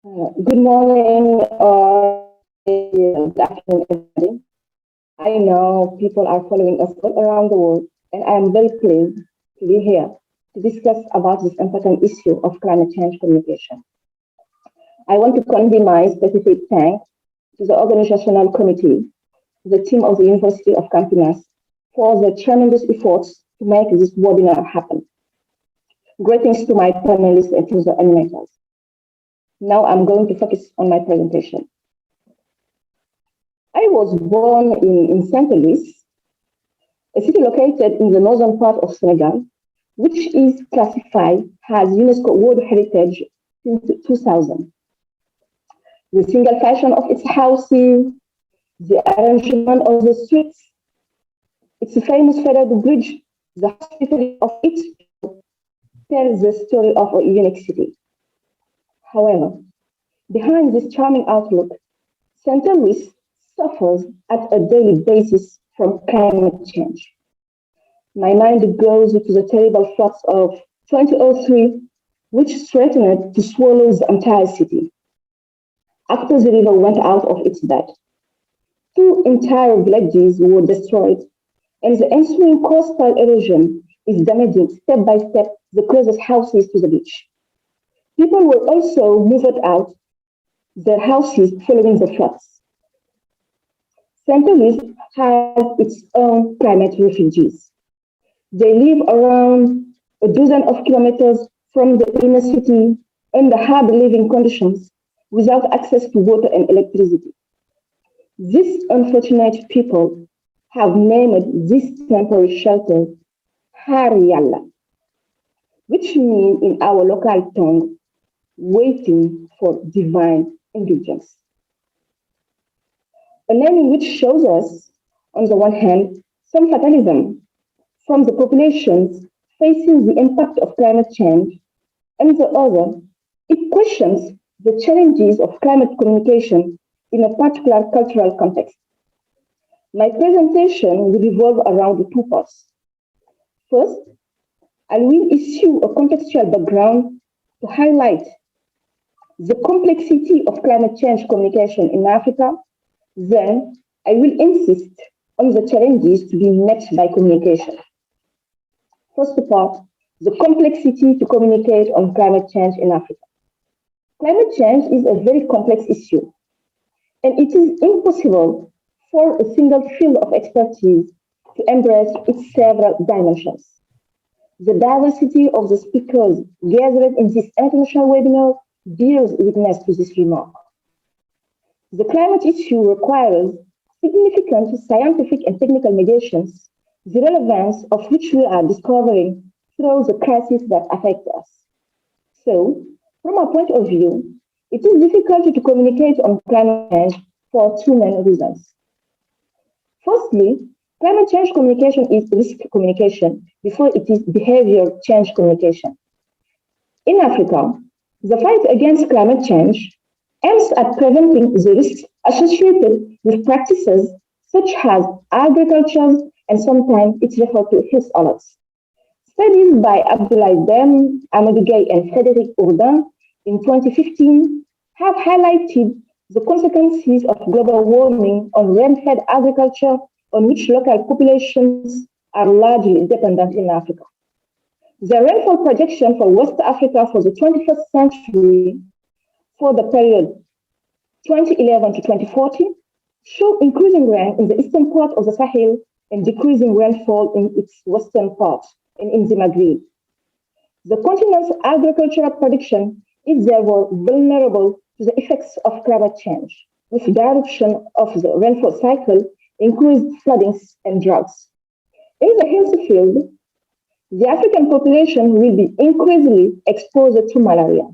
Good morning or good afternoon, everybody. I know people are following us all around the world, and I am very pleased to be here to discuss about this important issue of climate change communication. I want to convey my specific thanks to the organizational committee, the team of the University of Campinas, for the tremendous efforts to make this webinar happen. Greetings to my panelists and to the animators. Now I'm going to focus on my presentation. I was born in Saint-Louis, a city located in the northern part of Senegal, which is classified as UNESCO World Heritage since 2000. The single fashion of its houses, the arrangement of the streets, its famous feathered bridge, the hospitality of its people tells the story of a unique city. However, behind this charming outlook, St. Louis suffers at a daily basis from climate change. My mind goes to the terrible floods of 2003, which threatened to swallow the entire city. After the river went out of its bed, 2 entire villages were destroyed, and the ensuing coastal erosion is damaging step by step the closest houses to the beach. People were also moved out their houses following the floods. St. Louis has its own climate refugees. They live around a dozen of kilometers from the inner city under hard living conditions without access to water and electricity. These unfortunate people have named this temporary shelter Hariala, which means in our local tongue, waiting for divine indulgence. A name which shows us, on the one hand, some fatalism from the populations facing the impact of climate change, and the other, it questions the challenges of climate communication in a particular cultural context. My presentation will revolve around 2 parts. First, I will issue a contextual background to highlight the complexity of climate change communication in Africa. Then I will insist on the challenges to be met by communication. First part, the complexity to communicate on climate change in Africa. Climate change is a very complex issue, and it is impossible for a single field of expertise to embrace its several dimensions. The diversity of the speakers gathered in this international webinar bears witness to this remark. The climate issue requires significant scientific and technical mediations, the relevance of which we are discovering through the crises that affect us. So, from our point of view, it is difficult to communicate on climate change for 2 main reasons. Firstly, climate change communication is risk communication before it is behavior change communication. In Africa, the fight against climate change aims at preventing the risks associated with practices such as agriculture, and sometimes it's referred to health alerts. Studies by Abdoulaye Dem, Amadou Gueye, and Frédéric Ourdin in 2015 have highlighted the consequences of global warming on rain-fed agriculture, on which local populations are largely dependent in Africa. The rainfall projection for West Africa for the 21st century for the period 2011 to 2040 show increasing rain in the eastern part of the Sahel and decreasing rainfall in its western part and in the Maghreb. The continent's agricultural production is therefore vulnerable to the effects of climate change, with disruption of the rainfall cycle, increased floodings and droughts. In the health field, the African population will be increasingly exposed to malaria,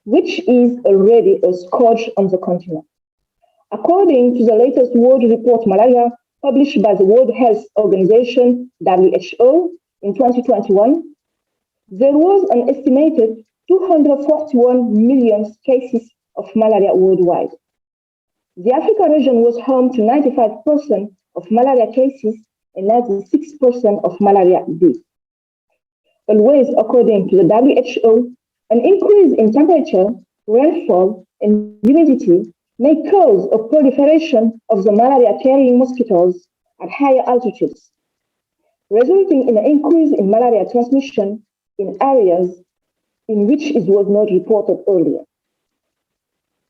which is already a scourge on the continent. According to the latest World Report Malaria, published by the World Health Organization, WHO, in 2021, there was an estimated 241 million cases of malaria worldwide. The Africa region was home to 95% of malaria cases and 96% of malaria deaths. Always, according to the WHO, an increase in temperature rainfall, and humidity may cause a proliferation of the malaria-carrying mosquitoes at higher altitudes, resulting in an increase in malaria transmission in areas in which it was not reported earlier.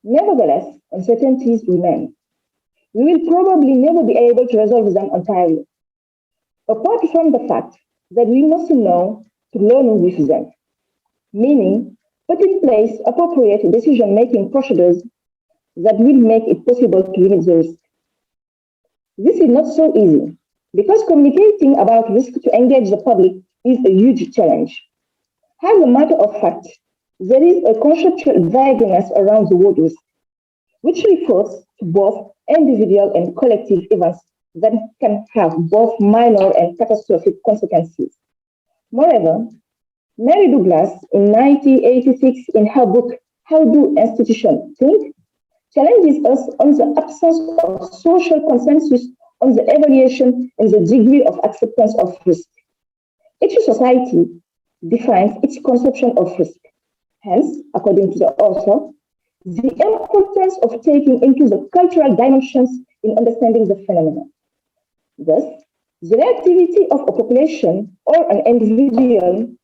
Nevertheless, uncertainties remain. We will probably never be able to resolve them entirely, apart from the fact that we must know to learn with them, meaning put in place appropriate decision-making procedures that will make it possible to limit the risk. This is not so easy, because communicating about risk to engage the public is a huge challenge. As a matter of fact, there is a conceptual vagueness around the word risk, which refers to both individual and collective events that can have both minor and catastrophic consequences. Moreover, Mary Douglas, in 1986, in her book, How Do Institutions Think?, challenges us on the absence of social consensus on the evaluation and the degree of acceptance of risk. Each society defines its conception of risk. Hence, according to the author, the importance of taking into the cultural dimensions in understanding the phenomenon. Thus, the reactivity of a population or an individual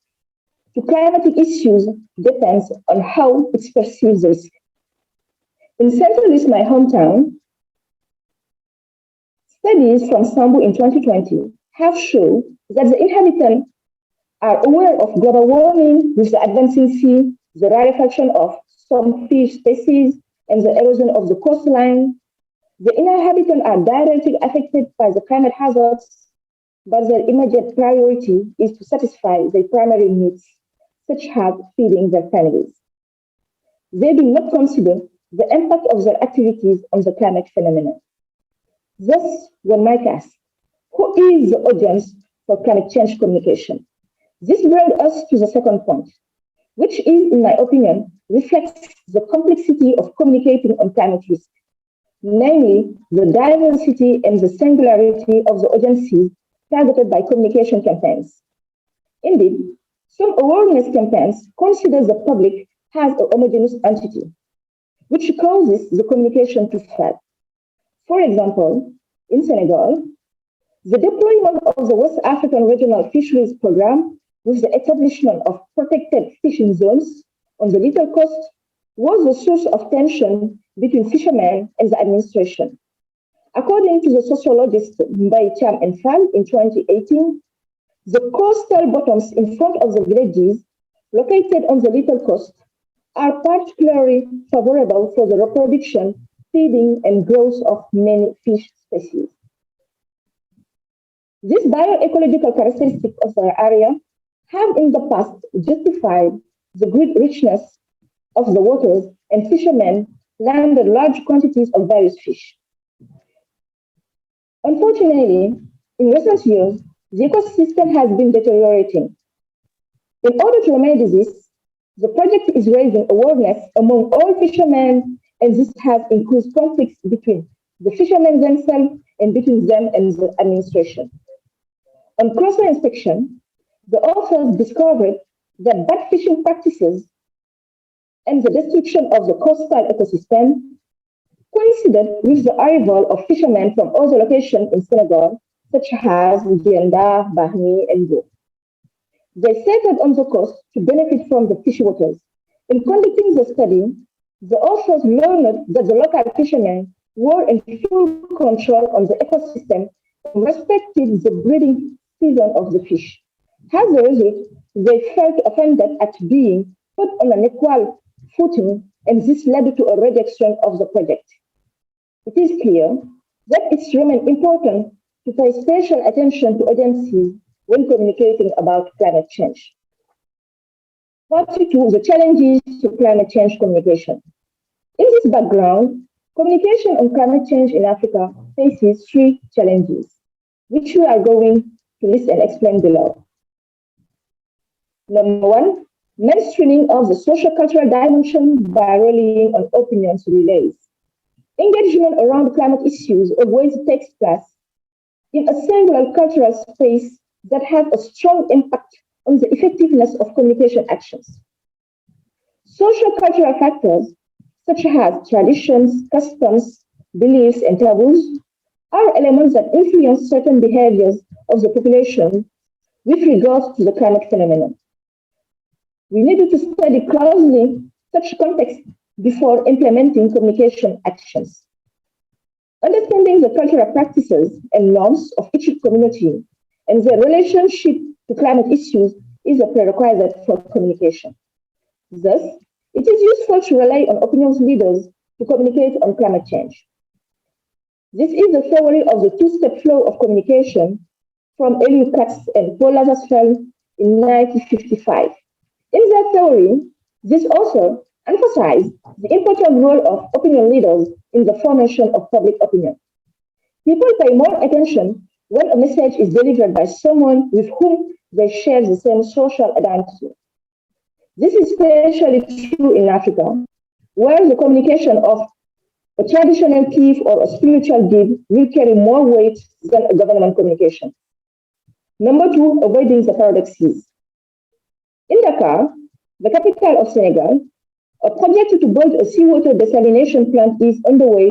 to climatic issues depends on how it perceives risk. In St. Louis, my hometown, studies from Sambu in 2020 have shown that the inhabitants are aware of global warming with the advancing sea, the rarefaction of some fish species, and the erosion of the coastline. The inhabitants are directly affected by the climate hazards, but their immediate priority is to satisfy their primary needs, such as feeding their families. They do not consider the impact of their activities on the climate phenomenon. Thus, one might ask, who is the audience for climate change communication? This brings us to the second point, which is, in my opinion, reflects the complexity of communicating on climate risk, namely the diversity and the singularity of the audiences targeted by communication campaigns. Indeed, some awareness campaigns consider the public as a homogeneous entity, which causes the communication to fail. For example, in Senegal, the deployment of the West African Regional Fisheries Program with the establishment of protected fishing zones on the Little Coast was the source of tension between fishermen and the administration. According to the sociologist Marième and Fal in 2018, the coastal bottoms in front of the villages located on the Little Coast are particularly favorable for the reproduction, feeding, and growth of many fish species. These bioecological characteristics of the area have in the past justified the great richness of the waters, and fishermen landed large quantities of various fish. Unfortunately, in recent years, the ecosystem has been deteriorating. In order to remedy this, the project is raising awareness among all fishermen, and this has increased conflicts between the fishermen themselves and between them and the administration. On closer inspection, the authors discovered that bad fishing practices and the destruction of the coastal ecosystem coincided with the arrival of fishermen from other locations in Senegal, such as Dienda, Barni, and Go. They settled on the coast to benefit from the fish waters. In conducting the study, the authors learned that the local fishermen were in full control on the ecosystem and respected the breeding season of the fish. As a result, they felt offended at being put on an equal footing, and this led to a rejection of the project. It is clear that it remains important to pay special attention to audiences when communicating about climate change. Part 2, the challenges to climate change communication. In this background, communication on climate change in Africa faces 3 challenges, which we are going to list and explain below. Number 1, mainstreaming of the social-cultural dimension by relying on opinions relays. Engagement around climate issues always takes place in a singular cultural space that has a strong impact on the effectiveness of communication actions. Social cultural factors, such as traditions, customs, beliefs, and taboos, are elements that influence certain behaviors of the population with regards to the climate phenomenon. We needed to study closely such context before implementing communication actions. Understanding the cultural practices and norms of each community and their relationship to climate issues is a prerequisite for communication. Thus, it is useful to rely on opinion leaders to communicate on climate change. This is the theory of the two-step flow of communication from Elihu Katz and Paul Lazarsfeld in 1955. In their theory, this author emphasized the important role of opinion leaders in the formation of public opinion. People pay more attention when a message is delivered by someone with whom they share the same social identity. This is especially true in Africa, where the communication of a traditional chief or a spiritual deed will carry more weight than a government communication. Number two, avoiding the paradoxes. In Dakar, the capital of Senegal, a project to build a seawater desalination plant is underway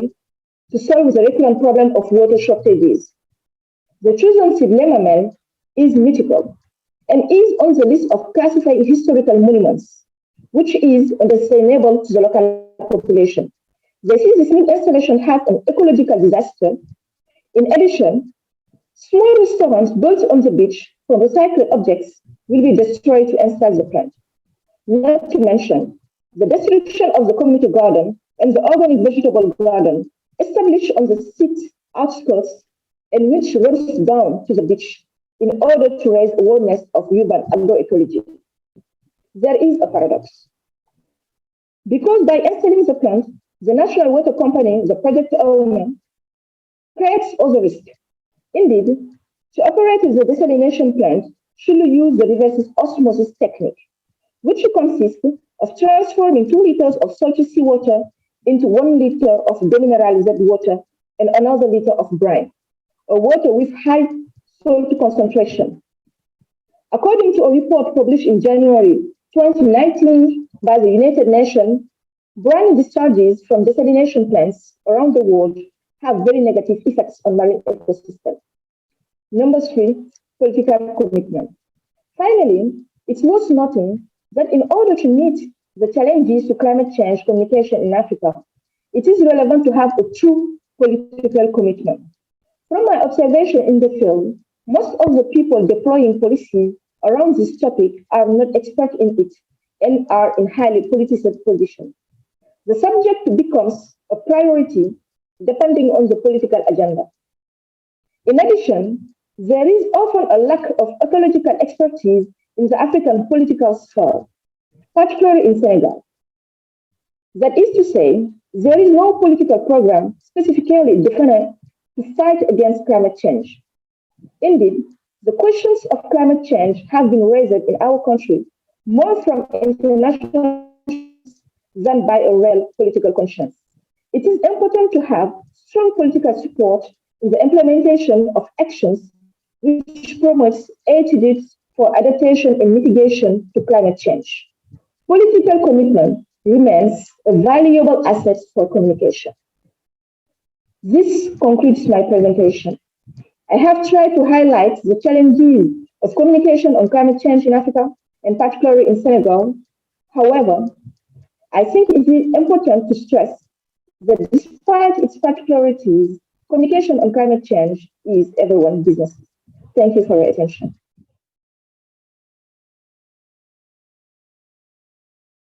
to solve the recurrent problem of water shortages. The chosen Sidlemamel is mythical and is on the list of classified historical monuments, which is unsustainable to the local population. They see this new installation has an ecological disaster. In addition, small restaurants built on the beach from recycled objects will be destroyed to install the plant. Not to mention the destruction of the community garden and the organic vegetable garden established on the city's outskirts and which runs down to the beach in order to raise awareness of urban agroecology. There is a paradox. Because by installing the plant, the national water company, the project owner, creates other risk. Indeed, to operate the desalination plant should use the reverse osmosis technique, which consists of transforming 2 liters of salty seawater into 1 liter of demineralized water and another liter of brine, a water with high salt concentration. According to a report published in January 2019 by the United Nations, brine discharges from desalination plants around the world have very negative effects on marine ecosystems. Number 3, political commitment. Finally, it's worth noting that in order to meet the challenges to climate change communication in Africa, it is relevant to have a true political commitment. From my observation in the field, most of the people deploying policies around this topic are not experts in it and are in highly politicized positions. The subject becomes a priority depending on the political agenda. In addition, there is often a lack of ecological expertise in the African political sphere, particularly in Senegal. That is to say, there is no political program specifically defined to fight against climate change. Indeed, the questions of climate change have been raised in our country more from international than by a real political conscience. It is important to have strong political support in the implementation of actions which promotes attitudes for adaptation and mitigation to climate change. Political commitment remains a valuable asset for communication. This concludes my presentation. I have tried to highlight the challenges of communication on climate change in Africa, and particularly in Senegal. However, I think it is important to stress that despite its particularities, communication on climate change is everyone's business. Thank you for your attention.